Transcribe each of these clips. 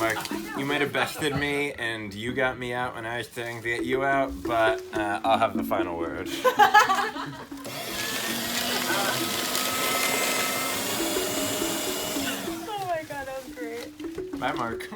Mark, you might have bested me and you got me out when I was trying to get you out, but I'll have the final word. Oh my god, that was great. Bye, Mark.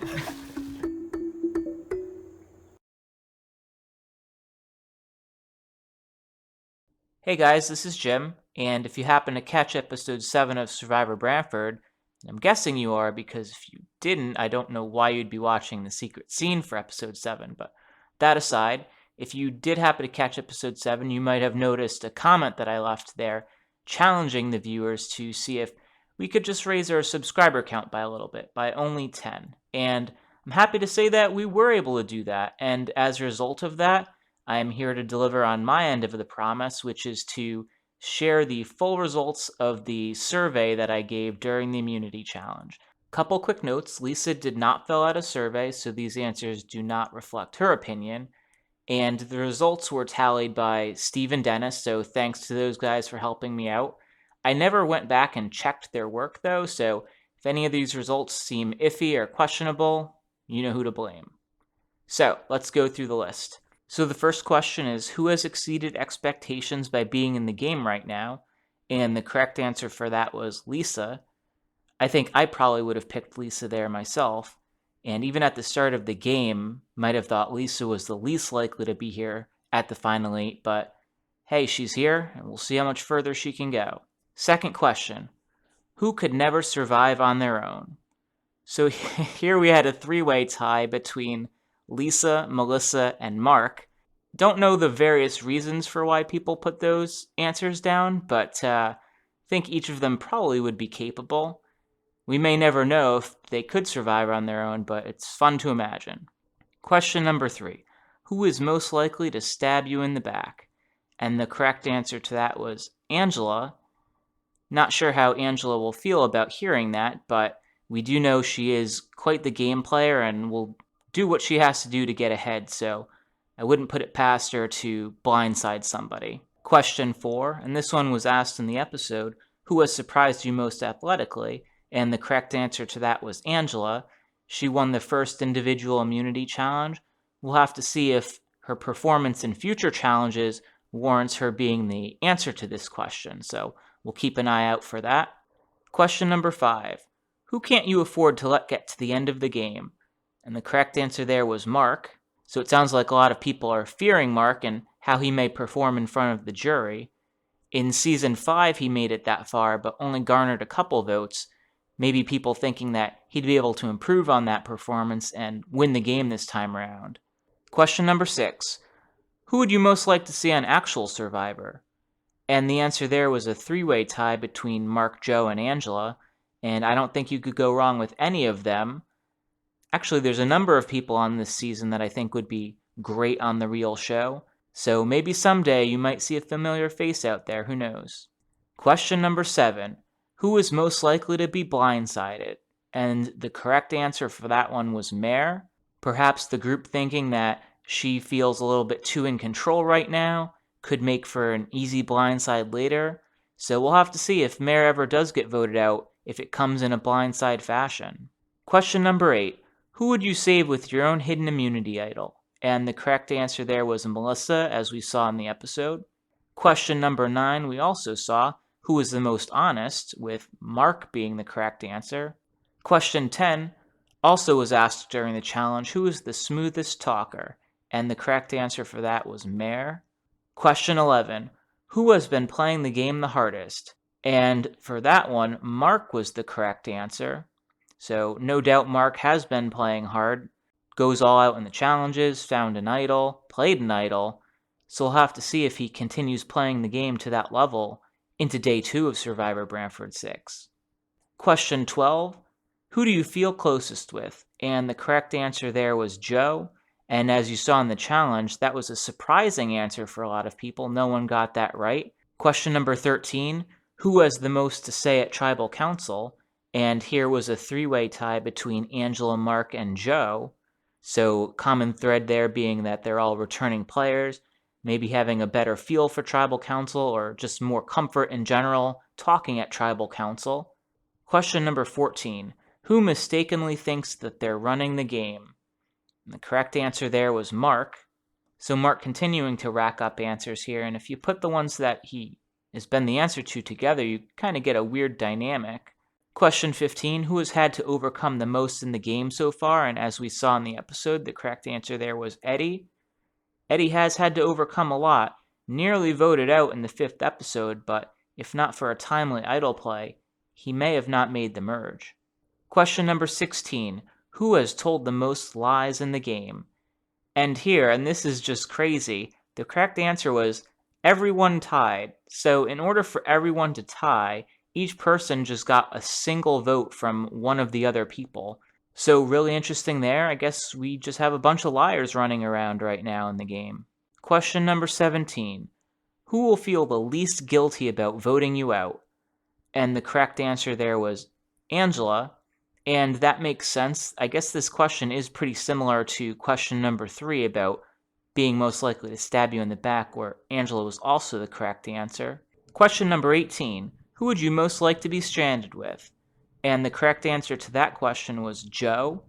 Hey guys, this is Jim, and if you happen to catch episode 7 of Survivor Brantford, and I'm guessing you are because if you didn't, I don't know why you'd be watching the secret scene for episode 7, but that aside, if you did happen to catch episode 7, you might have noticed a comment that I left there challenging the viewers to see if we could just raise our subscriber count by a little bit, by only 10. And I'm happy to say that we were able to do that, and as a result of that, I am here to deliver on my end of the promise, which is to share the full results of the survey that I gave during the immunity challenge. Couple quick notes: Lisa did not fill out a survey, so these answers do not reflect her opinion. And the results were tallied by Steve and Dennis, so thanks to those guys for helping me out. I never went back and checked their work though, so if any of these results seem iffy or questionable, you know who to blame. So let's go through the list. So the first question is, who has exceeded expectations by being in the game right now? And the correct answer for that was Lisa. I think I probably would have picked Lisa there myself. And even at the start of the game, might have thought Lisa was the least likely to be here at the final 8, but hey, she's here, and we'll see how much further she can go. Second question, who could never survive on their own? So here we had a 3-way tie between Lisa, Melissa, and Mark. Don't know the various reasons for why people put those answers down, but think each of them probably would be capable. We may never know if they could survive on their own, but it's fun to imagine. Question number 3. Who is most likely to stab you in the back? And the correct answer to that was Angela. Not sure how Angela will feel about hearing that, but we do know she is quite the game player and will do what she has to do to get ahead, so I wouldn't put it past her to blindside somebody. Question 4, and this one was asked in the episode, who has surprised you most athletically? And the correct answer to that was Angela. She won the first individual immunity challenge. We'll have to see if her performance in future challenges warrants her being the answer to this question, so we'll keep an eye out for that. Question number 5. Who can't you afford to let get to the end of the game? And the correct answer there was Mark. So it sounds like a lot of people are fearing Mark and how he may perform in front of the jury. In Season 5, he made it that far, but only garnered a couple votes. Maybe people thinking that he'd be able to improve on that performance and win the game this time around. Question number 6. Who would you most like to see on actual Survivor? And the answer there was a 3-way tie between Mark, Joe, and Angela, and I don't think you could go wrong with any of them. Actually, there's a number of people on this season that I think would be great on the real show, so maybe someday you might see a familiar face out there, who knows. Question number 7. Who is most likely to be blindsided? And the correct answer for that one was Mare. Perhaps the group thinking that she feels a little bit too in control right now could make for an easy blindside later. So we'll have to see if Mare ever does get voted out, if it comes in a blindside fashion. Question number 8. Who would you save with your own hidden immunity idol? And the correct answer there was Melissa, as we saw in the episode. Question number 9, we also saw who was the most honest, with Mark being the correct answer. Question 10 also was asked during the challenge, who is the smoothest talker? And the correct answer for that was Mare. Question 11, who has been playing the game the hardest? And for that one, Mark was the correct answer. So no doubt Mark has been playing hard, goes all out in the challenges, found an idol, played an idol, so we'll have to see if he continues playing the game to that level into Day 2 of Survivor Brantford 6. Question 12, who do you feel closest with? And the correct answer there was Joe, and as you saw in the challenge, that was a surprising answer for a lot of people. No one got that right. Question number 13, who has the most to say at Tribal Council? And here was a 3-way tie between Angela, Mark, and Joe. So common thread there being that they're all returning players, maybe having a better feel for Tribal Council or just more comfort in general talking at Tribal Council. Question number 14. Who mistakenly thinks that they're running the game? And the correct answer there was Mark. So Mark continuing to rack up answers here, and if you put the ones that he has been the answer to together, you kind of get a weird dynamic. Question 15, who has had to overcome the most in the game so far? And as we saw in the episode, the correct answer there was Eddie. Eddie has had to overcome a lot, nearly voted out in the 5th episode, but if not for a timely idol play, he may have not made the merge. Question number 16, who has told the most lies in the game? And here, and this is just crazy, the correct answer was everyone tied. So in order for everyone to tie, each person just got a single vote from one of the other people. So really interesting there. I guess we just have a bunch of liars running around right now in the game. Question number 17. Who will feel the least guilty about voting you out? And the correct answer there was Angela. And that makes sense. I guess this question is pretty similar to question number 3 about being most likely to stab you in the back, where Angela was also the correct answer. Question number 18. Who would you most like to be stranded with? And the correct answer to that question was Joe.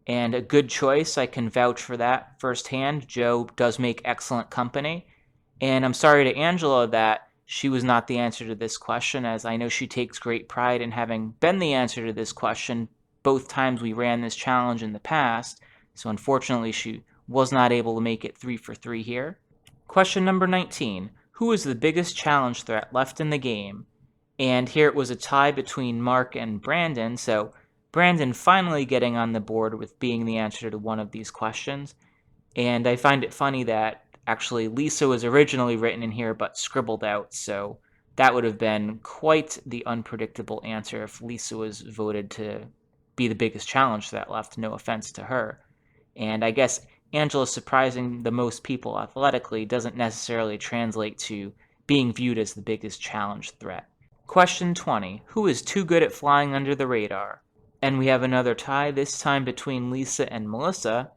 And a good choice. I can vouch for that firsthand. Joe does make excellent company. And I'm sorry to Angela that she was not the answer to this question, as I know she takes great pride in having been the answer to this question both times we ran this challenge in the past, so unfortunately she was not able to make it 3 for 3 here. Question number 19. Who is the biggest challenge threat left in the game? And here it was a tie between Mark and Brandon, so Brandon finally getting on the board with being the answer to one of these questions. And I find it funny that actually Lisa was originally written in here but scribbled out, so that would have been quite the unpredictable answer if Lisa was voted to be the biggest challenge that left, no offense to her. And I guess Angela surprising the most people athletically doesn't necessarily translate to being viewed as the biggest challenge threat. Question 20. Who is too good at flying under the radar? And we have another tie, this time between Lisa and Melissa.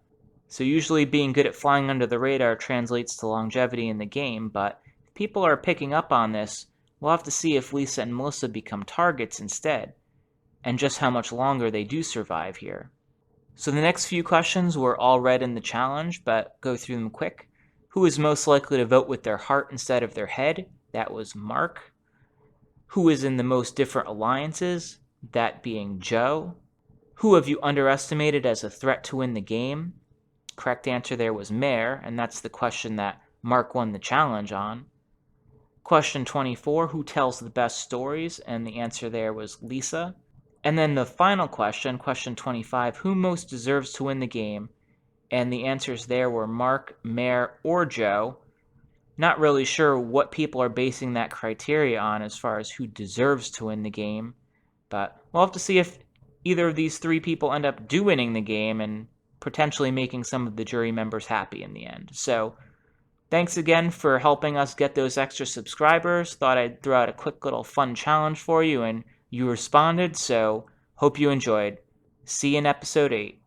So usually being good at flying under the radar translates to longevity in the game, but if people are picking up on this, we'll have to see if Lisa and Melissa become targets instead, and just how much longer they do survive here. So the next few questions were all read in the challenge, but go through them quick. Who is most likely to vote with their heart instead of their head? That was Mark. Who is in the most different alliances? That being Joe. Who have you underestimated as a threat to win the game? Correct answer there was Mare, and that's the question that Mark won the challenge on. Question 24, who tells the best stories? And the answer there was Lisa. And then the final question, question 25, who most deserves to win the game? And the answers there were Mark, Mare, or Joe. Not really sure what people are basing that criteria on as far as who deserves to win the game, but we'll have to see if either of these 3 people end up winning the game and potentially making some of the jury members happy in the end. So thanks again for helping us get those extra subscribers. Thought I'd throw out a quick little fun challenge for you, and you responded, so hope you enjoyed. See you in episode 8.